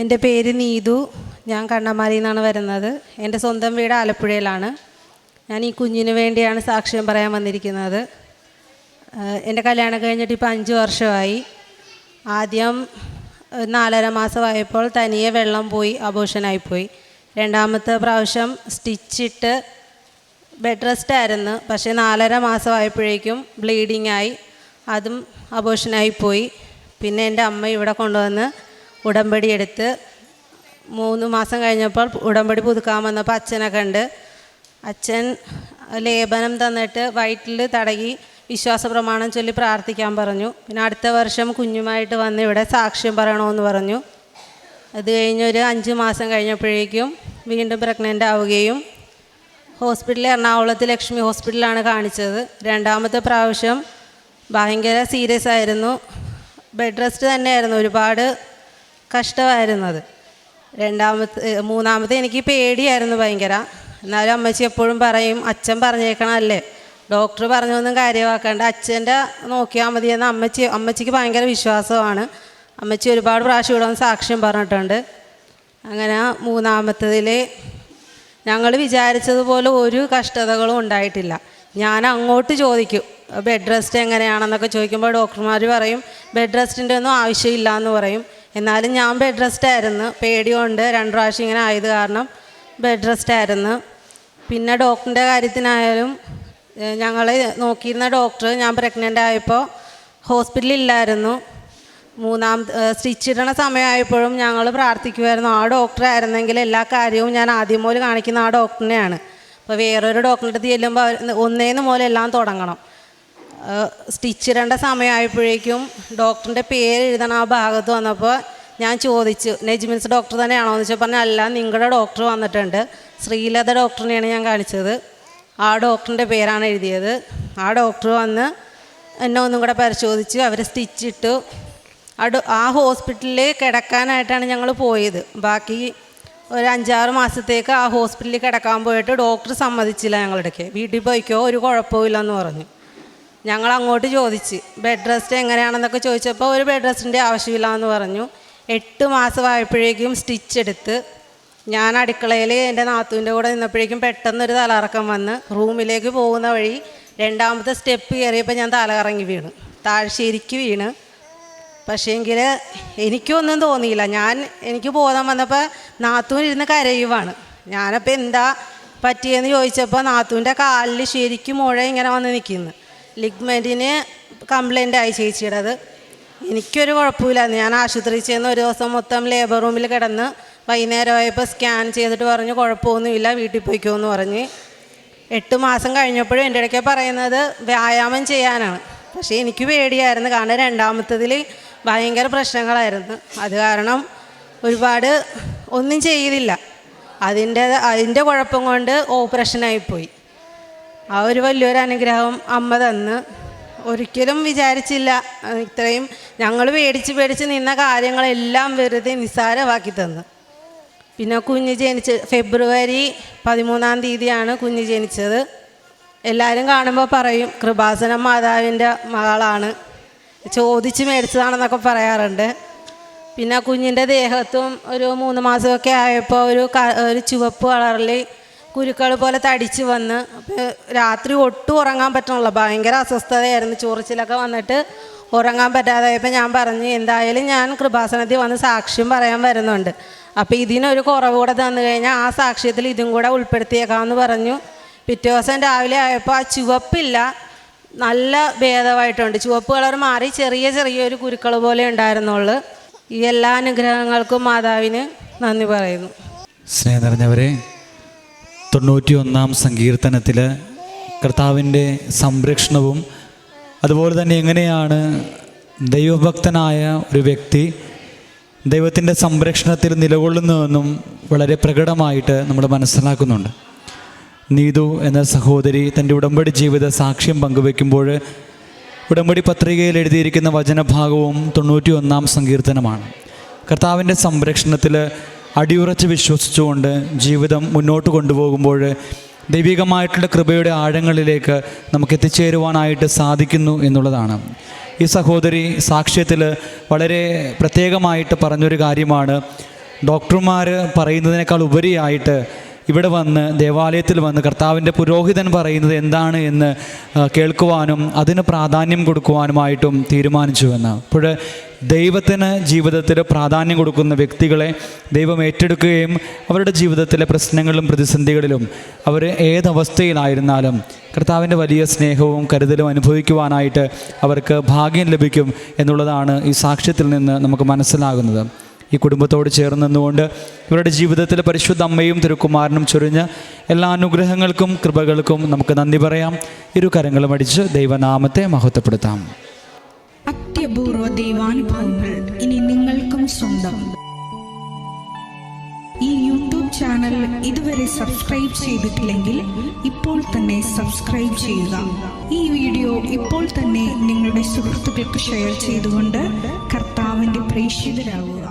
എൻ്റെ പേര് നീതു. ഞാൻ കണ്ണമാലിയിൽ നിന്നാണ് വരുന്നത്. എൻ്റെ സ്വന്തം വീട് ആലപ്പുഴയിലാണ്. ഞാൻ ഈ കുഞ്ഞിന് വേണ്ടിയാണ് സാക്ഷ്യം പറയാൻ വന്നിരിക്കുന്നത്. എൻ്റെ കല്യാണം കഴിഞ്ഞിട്ട് ഇപ്പോൾ 5 വർഷമായി. ആദ്യം 4.5 മാസമായപ്പോൾ തനിയെ വെള്ളം പോയി അബോർഷനായിപ്പോയി. രണ്ടാമത്തെ പ്രാവശ്യം സ്റ്റിച്ചിട്ട് ബെഡ് റെസ്റ്റ് ആയിരുന്നു. പക്ഷേ 4.5 മാസമായപ്പോഴേക്കും ബ്ലീഡിങ് ആയി, അതും അബോർഷനായിപ്പോയി. പിന്നെ എൻ്റെ അമ്മ ഇവിടെ കൊണ്ടുവന്ന് ഉടമ്പടി എടുത്ത് 3 മാസം കഴിഞ്ഞപ്പോൾ ഉടമ്പടി പുതുക്കാൻ വന്നപ്പോൾ അച്ഛനെ കണ്ട് അച്ഛൻ ലേപനം തന്നിട്ട് വയറ്റിൽ തടകി വിശ്വാസ പ്രമാണം ചൊല്ലി പ്രാർത്ഥിക്കാൻ പറഞ്ഞു. പിന്നെ അടുത്ത വർഷം കുഞ്ഞുമായിട്ട് വന്ന് ഇവിടെ സാക്ഷ്യം പറയണമെന്ന് പറഞ്ഞു. അത് കഴിഞ്ഞൊരു 5 മാസം കഴിഞ്ഞപ്പോഴേക്കും വീണ്ടും പ്രഗ്നൻ്റ് ആവുകയും ഹോസ്പിറ്റലിൽ എറണാകുളത്ത് ലക്ഷ്മി ഹോസ്പിറ്റലിലാണ് കാണിച്ചത്. രണ്ടാമത്തെ പ്രാവശ്യം ഭയങ്കര സീരിയസ് ആയിരുന്നു. ബെഡ് റെസ്റ്റ് തന്നെയായിരുന്നു, ഒരുപാട് കഷ്ടമായിരുന്നത്. മൂന്നാമത്തെ എനിക്ക് പേടിയായിരുന്നു ഭയങ്കര. എന്നാലും അമ്മച്ചി എപ്പോഴും പറയും, അച്ഛൻ പറഞ്ഞേക്കണമല്ലേ, ഡോക്ടർ പറഞ്ഞൊന്നും കാര്യമാക്കണ്ട, അച്ഛൻ്റെ നോക്കിയാൽ മതിയെന്ന് അമ്മച്ചിക്ക് ഭയങ്കര വിശ്വാസമാണ്. അമ്മച്ചി ഒരുപാട് പ്രാവശ്യം ഇവിടെ വന്ന് സാക്ഷ്യം പറഞ്ഞിട്ടുണ്ട്. അങ്ങനെ മൂന്നാമത്തതിൽ ഞങ്ങൾ വിചാരിച്ചതുപോലെ ഒരു കഷ്ടതകളും ഉണ്ടായിട്ടില്ല. ഞാൻ അങ്ങോട്ട് ചോദിക്കും ബെഡ് റെസ്റ്റ് എങ്ങനെയാണെന്നൊക്കെ ചോദിക്കുമ്പോൾ ഡോക്ടർമാർ പറയും ബെഡ് റെസ്റ്റിൻ്റെ ഒന്നും ആവശ്യമില്ല എന്ന് പറയും. എന്നാലും ഞാൻ ബെഡ് റെസ്റ്റ് ആയിരുന്നു. പേടിയുണ്ട്, 2 പ്രാവശ്യം ഇങ്ങനെ ആയത് കാരണം ബെഡ് റെസ്റ്റ് ആയിരുന്നു. പിന്നെ ഡോക്ടറിൻ്റെ കാര്യത്തിനായാലും ഞങ്ങളെ നോക്കിയിരുന്ന ഡോക്ടർ ഞാൻ പ്രഗ്നൻ്റ് ആയപ്പോൾ ഹോസ്പിറ്റലിൽ ഇല്ലായിരുന്നു. സ്റ്റിച്ച് ഇടണ സമയമായപ്പോഴും ഞങ്ങൾ പ്രാർത്ഥിക്കുമായിരുന്നു, ആ ഡോക്ടർ ആയിരുന്നെങ്കിൽ എല്ലാ കാര്യവും ഞാൻ ആദ്യം മുതൽ കാണിക്കുന്ന ആ ഡോക്ടറിനെയാണ്. അപ്പോൾ വേറൊരു ഡോക്ടറിൻ്റെ അടുത്ത് ചെല്ലുമ്പോൾ ഒന്നേന്ന് മൂലം എല്ലാം തുടങ്ങണം. സ്റ്റിച്ച് ഇടേണ്ട സമയമായപ്പോഴേക്കും ഡോക്ടറിൻ്റെ പേര് എഴുതണ ആ ഭാഗത്ത് വന്നപ്പോൾ ഞാൻ ചോദിച്ചു, നെജ്മിൻസ് ഡോക്ടർ തന്നെയാണോ എന്ന് വെച്ചാൽ പറഞ്ഞാൽ അല്ല, നിങ്ങളുടെ ഡോക്ടർ വന്നിട്ടുണ്ട്, ശ്രീലത ഡോക്ടറിനെയാണ് ഞാൻ കാണിച്ചത്, ആ ഡോക്ടറിൻ്റെ പേരാണ് എഴുതിയത്. ആ ഡോക്ടർ വന്ന് എന്നെ ഒന്നും കൂടെ പരിശോധിച്ച് അവർ സ്റ്റിച്ചിട്ടു. ആ ഹോസ്പിറ്റലിൽ കിടക്കാനായിട്ടാണ് ഞങ്ങൾ പോയത്. ബാക്കി ഒരു 5-6 മാസത്തേക്ക് ആ ഹോസ്പിറ്റലിൽ കിടക്കാൻ പോയിട്ട് ഡോക്ടർ സമ്മതിച്ചില്ല ഞങ്ങളിടയ്ക്ക്. വീട്ടിൽ പോയിക്കോ, ഒരു കുഴപ്പമില്ലെന്ന് പറഞ്ഞു. ഞങ്ങൾ അങ്ങോട്ട് ചോദിച്ച് ബെഡ് റെസ്റ്റ് എങ്ങനെയാണെന്നൊക്കെ ചോദിച്ചപ്പോൾ ഒരു ബെഡ് റെസ്റ്റിൻ്റെ ആവശ്യമില്ല എന്ന് പറഞ്ഞു. 8 മാസമായപ്പോഴേക്കും സ്റ്റിച്ച് എടുത്ത് ഞാൻ അടുക്കളയിൽ എൻ്റെ നാത്തൂൻ്റെ കൂടെ നിന്നപ്പോഴേക്കും പെട്ടെന്നൊരു തലകറക്കം വന്ന് റൂമിലേക്ക് പോകുന്ന വഴി 2ാമത്തെ സ്റ്റെപ്പ് കയറിയപ്പോൾ ഞാൻ തലകറങ്ങി വീണ്, താഴ്ചേരിക്ക് വീണ്. പക്ഷേങ്കിൽ എനിക്കൊന്നും തോന്നിയില്ല. എനിക്ക് ബോധം വന്നപ്പോൾ നാത്തൂൻ ഇരുന്ന് കരയുവാണ്. ഞാനപ്പോൾ എന്താ പറ്റിയെന്ന് ചോദിച്ചപ്പോൾ നാത്തൂൻ്റെ കാലിൽ ശരിക്കും മുഴ ഇങ്ങനെ വന്ന് നിൽക്കുന്നു. ലിഗ്മെൻറ്റിന് കംപ്ലൈൻ്റ് ആയി ചേച്ചിയുടേത്. എനിക്കൊരു കുഴപ്പമില്ലായിരുന്നു. ഞാൻ ആശുപത്രിയിൽ ചെന്ന് ഒരു ദിവസം മൊത്തം ലേബർ റൂമിൽ കിടന്ന് വൈകുന്നേരമായപ്പോൾ സ്കാൻ ചെയ്തിട്ട് പറഞ്ഞു കുഴപ്പമൊന്നുമില്ല, വീട്ടിൽ പോയിക്കോന്ന് പറഞ്ഞ്. 8 മാസം കഴിഞ്ഞപ്പോഴും എൻ്റെ ഇടയ്ക്ക് പറയുന്നത് വ്യായാമം ചെയ്യാനാണ്. പക്ഷേ എനിക്ക് പേടിയായിരുന്നു, കാരണം 2ാമത്തതിൽ ഭയങ്കര പ്രശ്നങ്ങളായിരുന്നു. അത് കാരണം ഒരുപാട് ഒന്നും ചെയ്തില്ല. അതിൻ്റെ കുഴപ്പം കൊണ്ട് ഓപ്പറേഷനായിപ്പോയി. ആ ഒരു വലിയൊരു അനുഗ്രഹം അമ്മ തന്ന്. ഒരിക്കലും വിചാരിച്ചില്ല ഇത്രയും. ഞങ്ങൾ പേടിച്ച് നിന്ന കാര്യങ്ങളെല്ലാം വെറുതെ നിസ്സാരമാക്കി തന്നു. പിന്നെ കുഞ്ഞ് ജനിച്ച് ഫെബ്രുവരി 13-ാം തീയതിയാണ് കുഞ്ഞ് ജനിച്ചത്. എല്ലാവരും കാണുമ്പോൾ പറയും കൃപാസനം മാതാവിൻ്റെ മകളാണ്, ചോദിച്ച് മേടിച്ചതാണെന്നൊക്കെ പറയാറുണ്ട്. പിന്നെ കുഞ്ഞിൻ്റെ ദേഹത്തും ഒരു 3 മാസമൊക്കെ ആയപ്പോൾ ഒരു ചുവപ്പ് കളറിൽ കുരുക്കൾ പോലെ തടിച്ച് വന്ന് രാത്രി ഒട്ടും ഉറങ്ങാൻ പറ്റണില്ല. ഭയങ്കര അസ്വസ്ഥതയായിരുന്നു, ചൊറിച്ചിലൊക്കെ വന്നിട്ട് ഉറങ്ങാൻ പറ്റാതായപ്പോൾ ഞാൻ പറഞ്ഞു എന്തായാലും ഞാൻ കൃപാസനത്തിൽ വന്ന് സാക്ഷ്യം പറയാൻ വരുന്നുണ്ട്, അപ്പോൾ ഇതിനൊരു കുറവ് കൂടെ തന്നു കഴിഞ്ഞാൽ ആ സാക്ഷ്യത്തിൽ ഇതും കൂടെ ഉൾപ്പെടുത്തിയേക്കാമെന്ന് പറഞ്ഞു. പിറ്റേ ദിവസം രാവിലെ ആയപ്പോൾ ആ ചുവപ്പില്ല, നല്ല ഭേദമായിട്ടുണ്ട്. ചുവപ്പ് കളർ മാറി ചെറിയൊരു കുരുക്കൾ പോലെ ഉണ്ടായിരുന്നുള്ളൂ. ഈ എല്ലാ അനുഗ്രഹങ്ങൾക്കും മാതാവിന് നന്ദി പറയുന്നു. സ്നേഹം നിറഞ്ഞവരെ, 91-ാം സങ്കീർത്തനത്തിൽ കർത്താവിൻ്റെ സംരക്ഷണവും അതുപോലെ തന്നെ എങ്ങനെയാണ് ദൈവഭക്തനായ ഒരു വ്യക്തി ദൈവത്തിൻ്റെ സംരക്ഷണത്തിൽ നിലകൊള്ളുന്നുവെന്നും വളരെ പ്രകടമായിട്ട് നമ്മൾ മനസ്സിലാക്കുന്നുണ്ട്. നീതു എന്ന സഹോദരി തൻ്റെ ഉടമ്പടി ജീവിത സാക്ഷ്യം പങ്കുവയ്ക്കുമ്പോൾ ഉടമ്പടി പത്രികയിൽ എഴുതിയിരിക്കുന്ന വചനഭാഗവും 91-ാം സങ്കീർത്തനമാണ്. കർത്താവിൻ്റെ സംരക്ഷണത്തിൽ അടിയുറച്ച് വിശ്വസിച്ചുകൊണ്ട് ജീവിതം മുന്നോട്ട് കൊണ്ടുപോകുമ്പോൾ ദൈവികമായിട്ടുള്ള കൃപയുടെ ആഴങ്ങളിലേക്ക് നമുക്ക് എത്തിച്ചേരുവാനായിട്ട് സാധിക്കുന്നു എന്നുള്ളതാണ്. ഈ സഹോദരി സാക്ഷ്യത്തിൽ വളരെ പ്രത്യേകമായിട്ട് പറഞ്ഞൊരു കാര്യമാണ്, ഡോക്ടർമാർ പറയുന്നതിനേക്കാൾ ഉപരിയായിട്ട് ഇവിടെ വന്ന് ദേവാലയത്തിൽ വന്ന് കർത്താവിൻ്റെ പുരോഹിതൻ പറയുന്നത് എന്താണ് എന്ന് കേൾക്കുവാനും അതിന് പ്രാധാന്യം കൊടുക്കുവാനുമായിട്ടും തീരുമാനിച്ചുവെന്ന്. അപ്പോൾ ദൈവത്തിന് ജീവിതത്തിൽ പ്രാധാന്യം കൊടുക്കുന്ന വ്യക്തികളെ ദൈവം ഏറ്റെടുക്കുകയും അവരുടെ ജീവിതത്തിലെ പ്രശ്നങ്ങളിലും പ്രതിസന്ധികളിലും അവർ ഏതവസ്ഥയിലായിരുന്നാലും കർത്താവിൻ്റെ വലിയ സ്നേഹവും കരുതലും അനുഭവിക്കുവാനായിട്ട് അവർക്ക് ഭാഗ്യം ലഭിക്കും എന്നുള്ളതാണ് ഈ സാക്ഷ്യത്തിൽ നിന്ന് നമുക്ക് മനസ്സിലാകുന്നത്. ഈ കുടുംബത്തോട് ചേർന്ന് നിന്നുകൊണ്ട് ഇവരുടെ ജീവിതത്തിൽ പരിശുദ്ധ അമ്മയും തിരുക്കുമാരനും ചൊരിഞ്ഞ എല്ലാ അനുഗ്രഹങ്ങൾക്കും കൃപകൾക്കും നമുക്ക് നന്ദി പറയാം. ഇരു കരങ്ങളും അടിച്ച് ദൈവനാമത്തെ മഹത്വപ്പെടുത്താം. അത്യപൂർവ ദൈവാനുഭവങ്ങൾ ഇനി നിങ്ങൾക്കും സ്വന്തം. ഈ യൂട്യൂബ് ചാനൽ ഇതുവരെ സബ്സ്ക്രൈബ് ചെയ്തിട്ടില്ലെങ്കിൽ ഇപ്പോൾ തന്നെ സബ്സ്ക്രൈബ് ചെയ്യുക. ഈ വീഡിയോ ഇപ്പോൾ തന്നെ നിങ്ങളുടെ സുഹൃത്തുക്കൾക്ക് ഷെയർ ചെയ്തുകൊണ്ട് കർത്താവിൻ്റെ പ്രേക്ഷിതരാകുക.